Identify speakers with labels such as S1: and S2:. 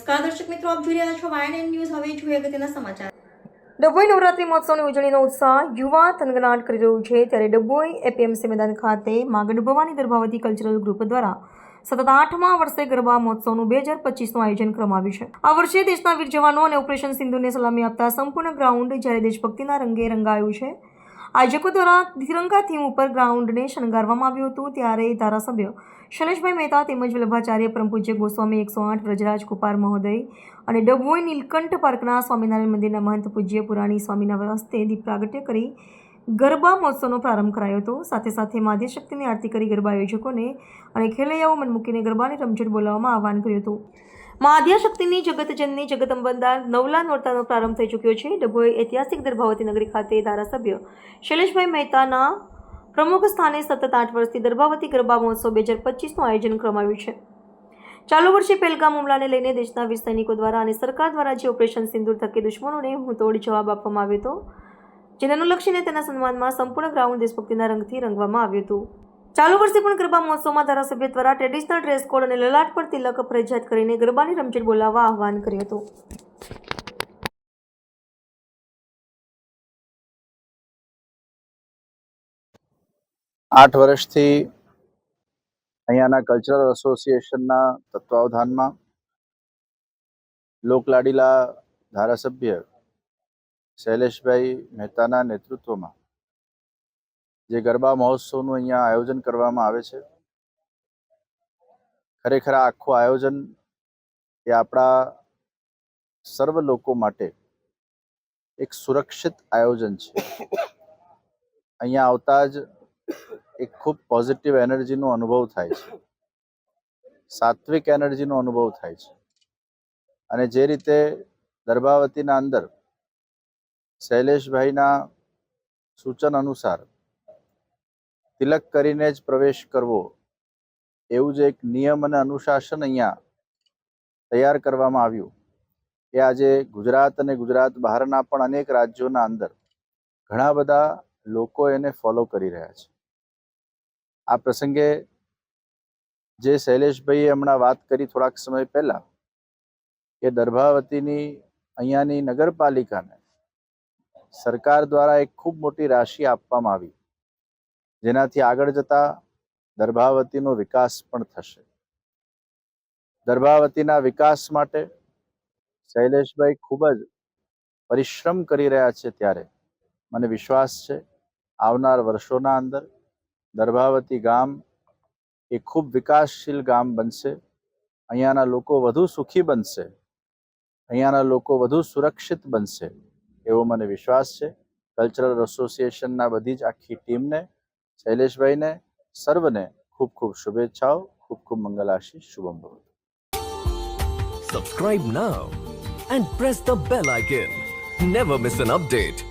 S1: નમસ્કાર દર્શક મિત્રો, આપ જોઈ રહ્યા છો YNN ન્યૂઝ. હવે જોઈએ અગત્યના સમાચાર.
S2: ડભોઈ નવરાત્રી મહોત્સવની ઉજવણીનો ઉત્સાહ યુવા થનગનાટ કરી રહ્યું છે, ત્યારે ડભોઈ એપીએમસી મેદાન ખાતે માં ગઢ ભવાની દર્ભાવતી કલ્ચરલ ગ્રુપ દ્વારા સતત 8મા વર્ષે ગરબા મહોત્સવનું 2025નું આયોજન કરવામાં આવ્યું છે. આ વર્ષે દેશના વીર જવાનો અને ઓપરેશન સિંધુને સલામી આપતા સંપૂર્ણ ગ્રાઉન્ડ જ્યારે દેશભક્તિના રંગે રંગાયું છે. આયોજકો દ્વારા તિરંગા થીમ ઉપર ગ્રાઉન્ડને શણગારવામાં આવ્યું હતું, ત્યારે ધારાસભ્ય શૈલેષભાઈ મહેતા તેમજ વલ્લભાચાર્ય પરમ પૂજ્ય ગોસ્વામી 108 વ્રજરાજ કુપાર મહોદય અને ડભોઈ નીલકંઠ પાર્કના સ્વામિનારાયણ મંદિરના મહંત પૂજ્ય પુરાણી સ્વામીના હસ્તે દીપ પ્રાગટ્ય કરી ગરબા મહોત્સવનો પ્રારંભ કરાયો હતો. સાથે સાથે માધ્ય શક્તિની આરતી કરી ગરબા આયોજકોને અને ખેલૈયાઓ મન મૂકીને ગરબાની રમઝટ બોલાવવામાં આહવાન કર્યું હતું. માધ્ય શક્તિની જગતજનની જગદંબા નવલા નોરતાનો પ્રારંભ થઈ ચૂક્યો છે. ડભોઈ ઐતિહાસિક દર્ભાવતી નગરી ખાતે ધારાસભ્ય શૈલેષભાઈ મહેતાના પ્રમુખ સ્થાને સતત 8 વર્ષથી દર્ભાવતી ગરબા મહોત્સવ 2025નું આયોજન કરવામાં આવ્યું છે. ચાલુ વર્ષે પહેલગામ હુમલાને લઈને દેશના વીર સૈનિકો દ્વારા અને સરકાર દ્વારા જે ઓપરેશન સિંદૂર થકી દુશ્મનોને મુંહતોડ જવાબ આપવામાં આવ્યો હતો, જેને અનુલક્ષીને તેના સન્માનમાં સંપૂર્ણ ગ્રાઉન્ડ દેશભક્તિના રંગથી રંગવામાં આવ્યું હતું. ચાલુ વર્ષે પણ ગરબા મહોત્સવમાં ધારાસભ્ય દ્વારા ટ્રેડિશનલ ડ્રેસ કોડ અને લલાટ પર તિલક ફરજિયાત કરીને ગરબાની રમઝટ બોલાવવા આહવાન કર્યું હતું.
S3: આઠ વર્ષથી અહીંયાના કલ્ચરલ એસોસિએશનના તત્વાવધાનમાં લોકલાડીલા ધારાસભ્ય શૈલેષભાઈ મહેતાના નેતૃત્વમાં જે ગરબા મહોત્સવનું અહીંયા આયોજન કરવામાં આવે છે, ખરેખર આખું આયોજન એ આપણા સર્વ લોકો માટે એક સુરક્ષિત આયોજન છે. અહીંયા આવતા જ એક ખૂબ પોઝિટિવ એનર્જીનો અનુભવ થાય છે, સાત્વિક એનર્જીનો અનુભવ થાય છે. અને જે રીતે દર્ભાવતીના અંદર શૈલેષભાઈના સૂચન અનુસાર તિલક કરીને જ પ્રવેશ કરવો, એવું જે એક નિયમ અને અનુશાસન અહીંયા તૈયાર કરવામાં આવ્યું, એ આજે ગુજરાત અને ગુજરાત બહારના પણ અનેક રાજ્યોના અંદર ઘણા બધા લોકો એને ફોલો કરી રહ્યા છે. આ પ્રસંગે જે શૈલેષભાઈએ હમણાં વાત કરી થોડાક સમય પહેલા કે દર્ભાવતીની અહીંયાની નગરપાલિકાને સરકાર દ્વારા એક ખૂબ મોટી રાશિ આપવામાં આવી, જેનાથી આગળ જતા દર્ભાવતીનો વિકાસ પણ થશે. દર્ભાવતીના વિકાસ માટે શૈલેષભાઈ ખૂબ જ પરિશ્રમ કરી રહ્યા છે, ત્યારે મને વિશ્વાસ છે આવનાર વર્ષોના અંદર દર્ભાવતી ગામ એ ખૂબ વિકાસશીલ ગામ બનશે. અહીંયાના લોકો વધુ સુખી બનશે, અહીંયાના લોકો વધુ સુરક્ષિત બનશે, એવો મને વિશ્વાસ છે. કલ્ચરલ એસોસિએશનના બધી જ આખી ટીમને, શૈલેષભાઈને, સર્વને ખૂબ ખૂબ શુભેચ્છાઓ, ખૂબ ખૂબ મંગલ આશીષ. Shubham ભવતુ.
S4: Subscribe now and press the bell icon. Never miss an update.